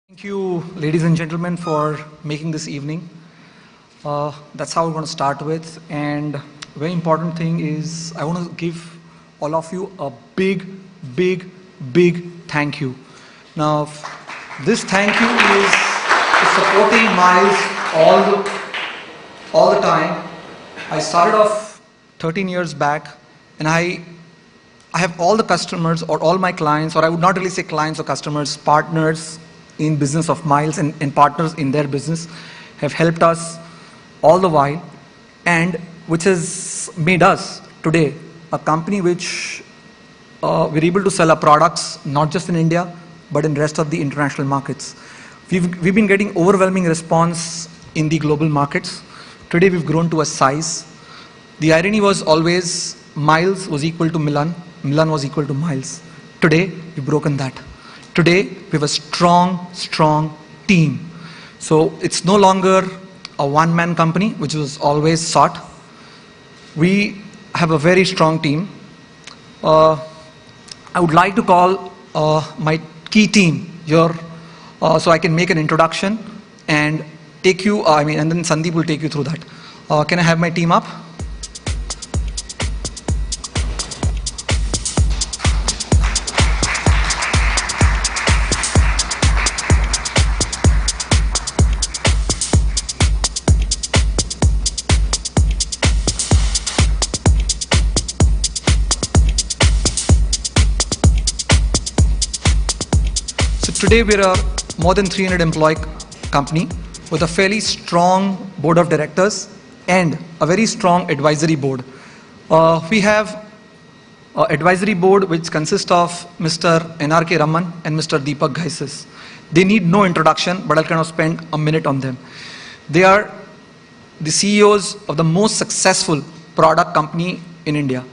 Thank you, ladies and gentlemen, for making this evening. That's how we're going to start with. And very important thing is I want to give all of you a big, big, big thank you. Now, this thank you is supporting Miles all the time. I started off 13 years back, and I have all the customers or all my clients, or I would not really say clients or customers, partners in business of Miles and partners in their business have helped us all the while, and which has made us today a company which we're able to sell our products not just in India but in rest of the international markets. We've been getting overwhelming response in the global markets. Today we've grown to a size. The irony was always Miles was equal to Milan, Milan was equal to Miles. Today we've broken that. Today, we have a strong, strong team. So it's no longer a one-man company, which was always sought. We have a very strong team. I would like to call my key team here so I can make an introduction and take you, and then Sandeep will take you through that. Can I have my team up? Today we're a more than 300 employee company with a fairly strong board of directors and a very strong advisory board. We have an advisory board which consists of Mr. N.R.K. Raman and Mr. Deepak Ghaisis. They need no introduction, but I'll kind of spend a minute on them. They are the CEOs of the most successful product company in India.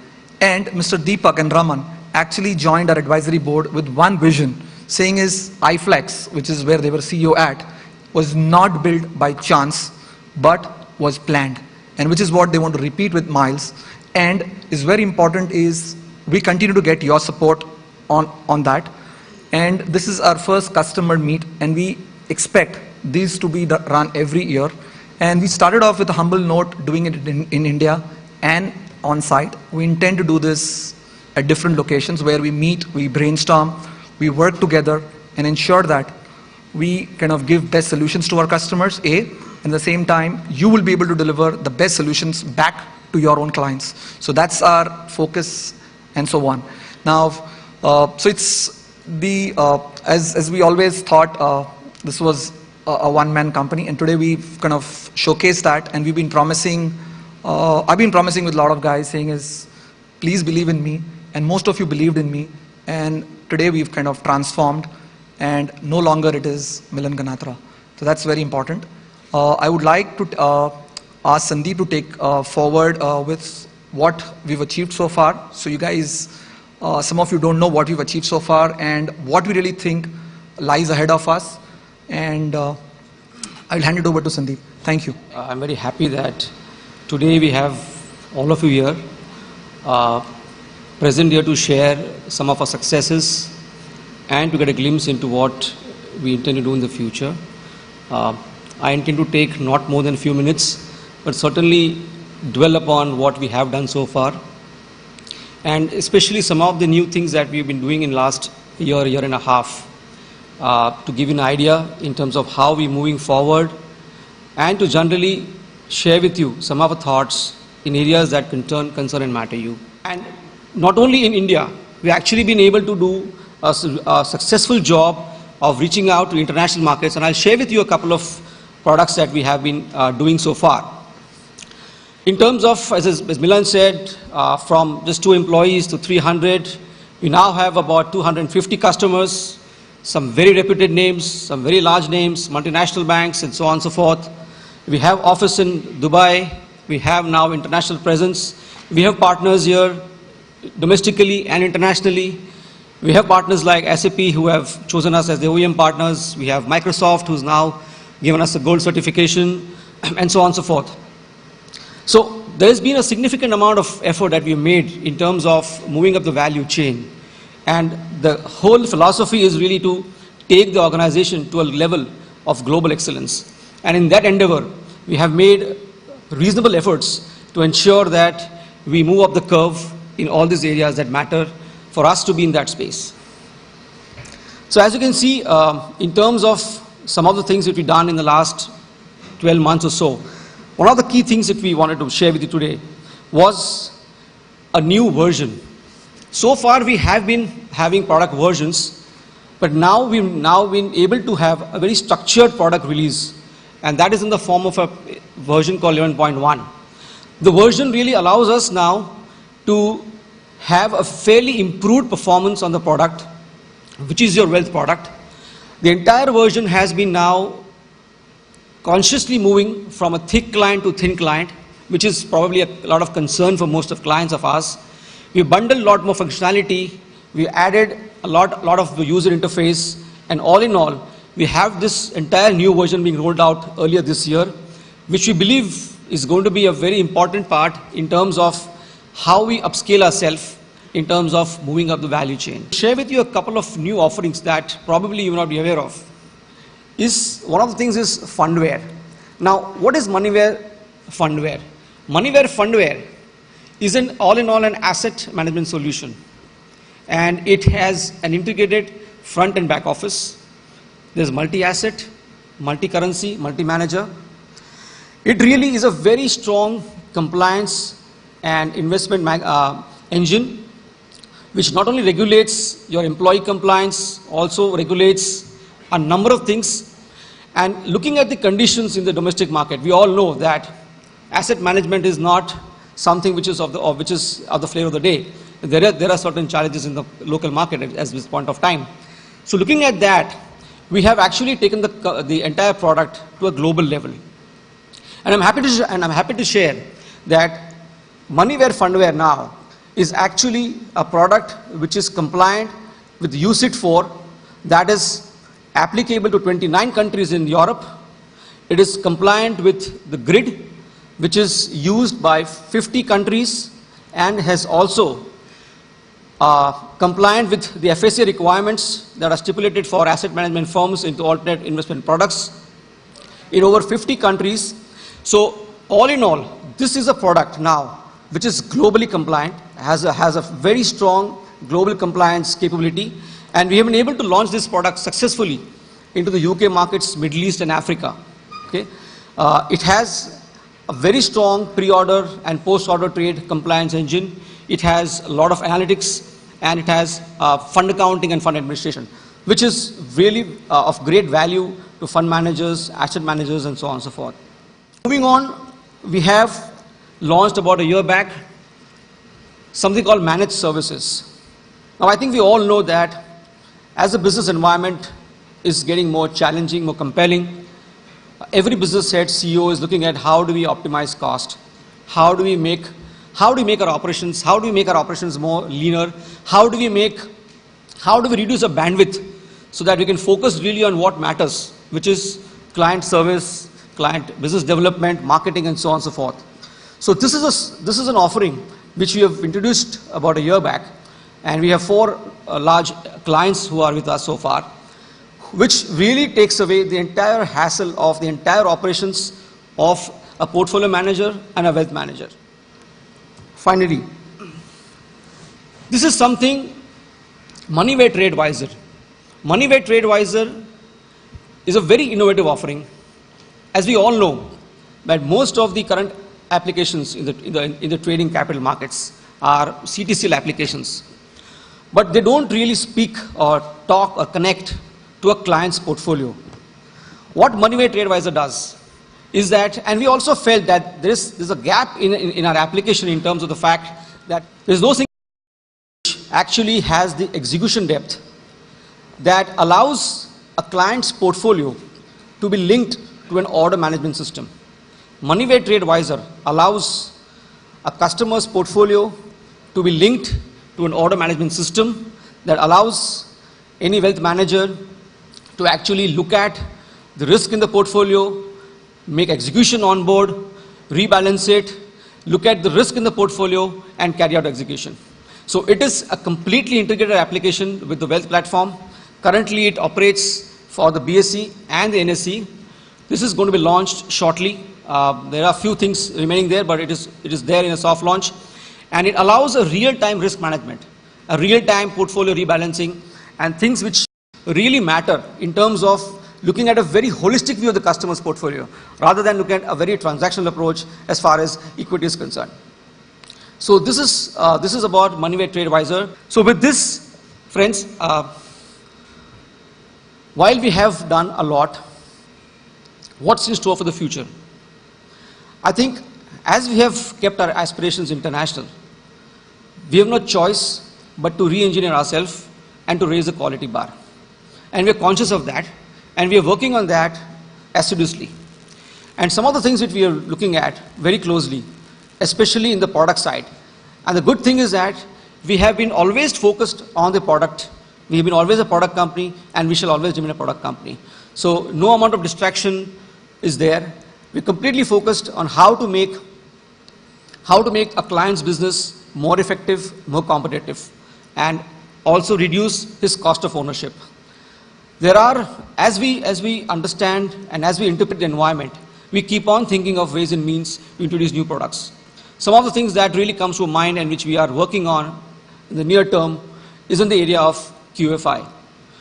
And Mr. Deepak and Raman actually joined our advisory board with one vision, saying is iFlex, which is where they were CEO at, was not built by chance, but was planned. And which is what they want to repeat with Miles. And is very important is we continue to get your support on that. And this is our first customer meet, and we expect these to be run every year. And we started off with a humble note, doing it in India and on site. We intend to do this at different locations where we meet, we brainstorm, we work together and ensure that we kind of give best solutions to our customers, and at the same time, you will be able to deliver the best solutions back to your own clients. So that's our focus and so on. Now, so it's the, as we always thought, this was a one-man company, and today we've kind of showcased that, and we've been promising, I've been promising with a lot of guys saying is, please believe in me, and most of you believed in me, and today we've kind of transformed, and no longer it is Milan Ganatra. So that's very important. I would like to ask Sandeep to take forward with what we've achieved so far. So you guys, some of you don't know what we've achieved so far and what we really think lies ahead of us. And I'll hand it over to Sandeep. Thank you. I'm very happy that today we have all of you here. Present here to share some of our successes and to get a glimpse into what we intend to do in the future. I intend to take not more than a few minutes, but certainly dwell upon what we have done so far, and especially some of the new things that we've been doing in last year and a half, to give you an idea in terms of how we're moving forward, and to generally share with you some of our thoughts in areas that concern and matter you. And not only in India, we've actually been able to do a successful job of reaching out to international markets, and I'll share with you a couple of products that we have been doing so far. In terms of, as Milan said, from just 2 employees to 300, we now have about 250 customers, some very reputed names, some very large names, multinational banks, and so on and so forth. We have office in Dubai. We have now international presence. We have partners here, domestically and internationally. We have partners like SAP who have chosen us as their OEM partners. We have Microsoft who's now given us a gold certification, and so on and so forth. So there's been a significant amount of effort that we've made in terms of moving up the value chain. And the whole philosophy is really to take the organization to a level of global excellence. And in that endeavor, we have made reasonable efforts to ensure that we move up the curve in all these areas that matter for us to be in that space. So as you can see, in terms of some of the things that we've done in the last 12 months or so, one of the key things that we wanted to share with you today was a new version. So far we have been having product versions, but now we've been able to have a very structured product release, and that is in the form of a version called 11.1. The version really allows us now to have a fairly improved performance on the product, which is your wealth product. The entire version has been now consciously moving from a thick client to thin client, which is probably a lot of concern for most of clients of ours. We bundled a lot more functionality, we added a lot of the user interface, and all in all, we have this entire new version being rolled out earlier this year, which we believe is going to be a very important part in terms of how we upscale ourselves in terms of moving up the value chain. Share with you a couple of new offerings that probably you will not be aware of. One of the things is Fundware. Now, what is Moneyware Fundware? Moneyware Fundware is an all-in-all an asset management solution, and it has an integrated front and back office. There's multi-asset, multi-currency, multi-manager. It really is a very strong compliance and investment engine, which not only regulates your employee compliance, also regulates a number of things. And looking at the conditions in the domestic market, we all know that asset management is not something which is of the flavor of the day. There are certain challenges in the local market at this point of time. So looking at that, we have actually taken the entire product to a global level. And I'm happy to share that Moneyware Fundware now is actually a product which is compliant with UCIT 4, that is applicable to 29 countries in Europe. It is compliant with the grid, which is used by 50 countries, and has also compliant with the FSA requirements that are stipulated for asset management firms into alternate investment products in over 50 countries. So all in all, this is a product now which is globally compliant, has a very strong global compliance capability, and we have been able to launch this product successfully into the UK markets, Middle East and Africa. Okay? It has a very strong pre-order and post-order trade compliance engine. It has a lot of analytics, and it has fund accounting and fund administration, which is really of great value to fund managers, asset managers, and so on and so forth. Moving on, we have launched about a year back something called managed services. Now, I think we all know that as the business environment is getting more challenging, more compelling, every business head, CEO is looking at how do we optimize cost, how do we make our operations more leaner, how do we reduce our bandwidth so that we can focus really on what matters, which is client service, client business development, marketing, and so on and so forth. So this is an offering which we have introduced about a year back, and we have 4 large clients who are with us so far, which really takes away the entire hassle of the entire operations of a portfolio manager and a wealth manager. Finally, this is something Moneyware TradeWiser. Moneyware TradeWiser is a very innovative offering. As we all know, that most of the current applications in the trading capital markets are CTCL applications, but they don't really speak or talk or connect to a client's portfolio. What Moneyware TradeWiser does is that, and we also felt that there's a gap in our application in terms of the fact that there's no single which actually has the execution depth that allows a client's portfolio to be linked to an order management system. Moneyware TradeWiser allows a customer's portfolio to be linked to an order management system that allows any wealth manager to actually look at the risk in the portfolio, make execution on board, rebalance it, look at the risk in the portfolio, and carry out execution. So it is a completely integrated application with the wealth platform, Currently, it operates for the BSE and the NSE. This is going to be launched shortly. There are a few things remaining there, but it is there in a soft launch. And it allows a real-time risk management, a real-time portfolio rebalancing, and things which really matter in terms of looking at a very holistic view of the customer's portfolio, rather than looking at a very transactional approach as far as equity is concerned. So this is about MoneyWay Trade Advisor. So with this, friends, while we have done a lot, what's in store for the future? I think as we have kept our aspirations international, we have no choice but to re-engineer ourselves and to raise the quality bar. And we are conscious of that, and we are working on that assiduously. And some of the things that we are looking at very closely, especially in the product side. And the good thing is that we have been always focused on the product. We have been always a product company, and we shall always remain a product company. So no amount of distraction is there. We're completely focused on how to make a client's business more effective, more competitive, and also reduce his cost of ownership. There are, as we understand and as we interpret the environment, we keep on thinking of ways and means to introduce new products. Some of the things that really comes to mind and which we are working on in the near term is in the area of QFI.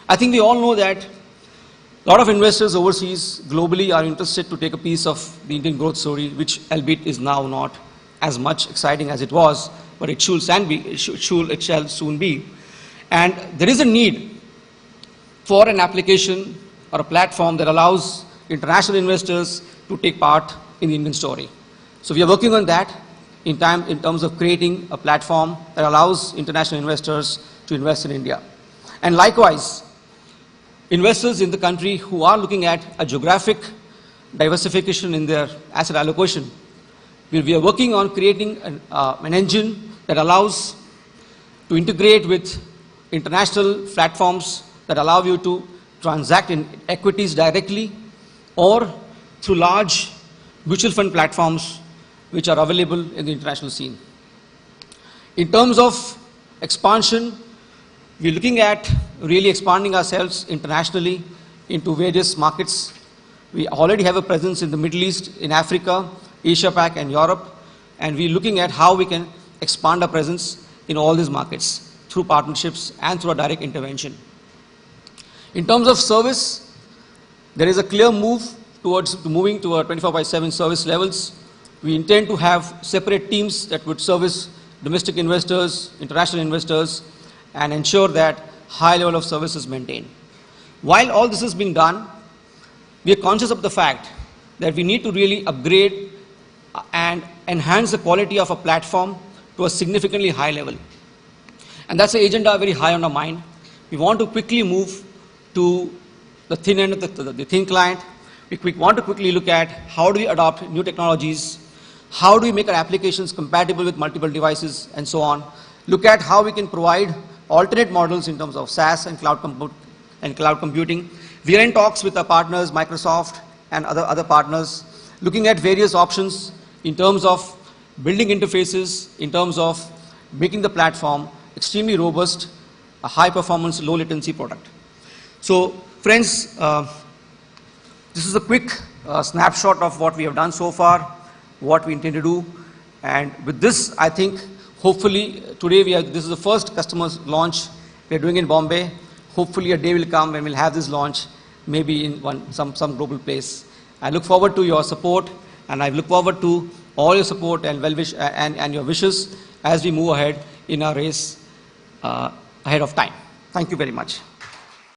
I think we all know that a lot of investors overseas globally are interested to take a piece of the Indian growth story, which albeit is now not as much exciting as it was, but it shall soon be. And there is a need for an application or a platform that allows international investors to take part in the Indian story. So we are working on that in terms of creating a platform that allows international investors to invest in India. And likewise, investors in the country who are looking at a geographic diversification in their asset allocation, we are working on creating an engine that allows to integrate with international platforms that allow you to transact in equities directly or through large mutual fund platforms which are available in the international scene. In terms of expansion, we're looking at really expanding ourselves internationally into various markets. We already have a presence in the Middle East, in Africa, Asia Pac, and Europe, and we're looking at how we can expand our presence in all these markets through partnerships and through a direct intervention. In terms of service, there is a clear move towards moving to our 24/7 service levels. We intend to have separate teams that would service domestic investors, international investors, and ensure that high level of service is maintained. While all this is being done, we are conscious of the fact that we need to really upgrade and enhance the quality of a platform to a significantly high level. And that's the agenda very high on our mind. We want to quickly move to the thin end of the thin client. We want to quickly look at how do we adopt new technologies, how do we make our applications compatible with multiple devices, and so on. Look at how we can provide alternate models in terms of SaaS and cloud computing. We are in talks with our partners, Microsoft and other partners, looking at various options in terms of building interfaces, in terms of making the platform extremely robust, a high performance, low latency product. So friends, this is a quick snapshot of what we have done so far, what we intend to do. And with this, I think, hopefully, today this is the first customers launch we are doing in Bombay. Hopefully a day will come when we'll have this launch, maybe in some global place. I look forward to your support, and I look forward to all your support and and your wishes as we move ahead in our race ahead of time. Thank you very much.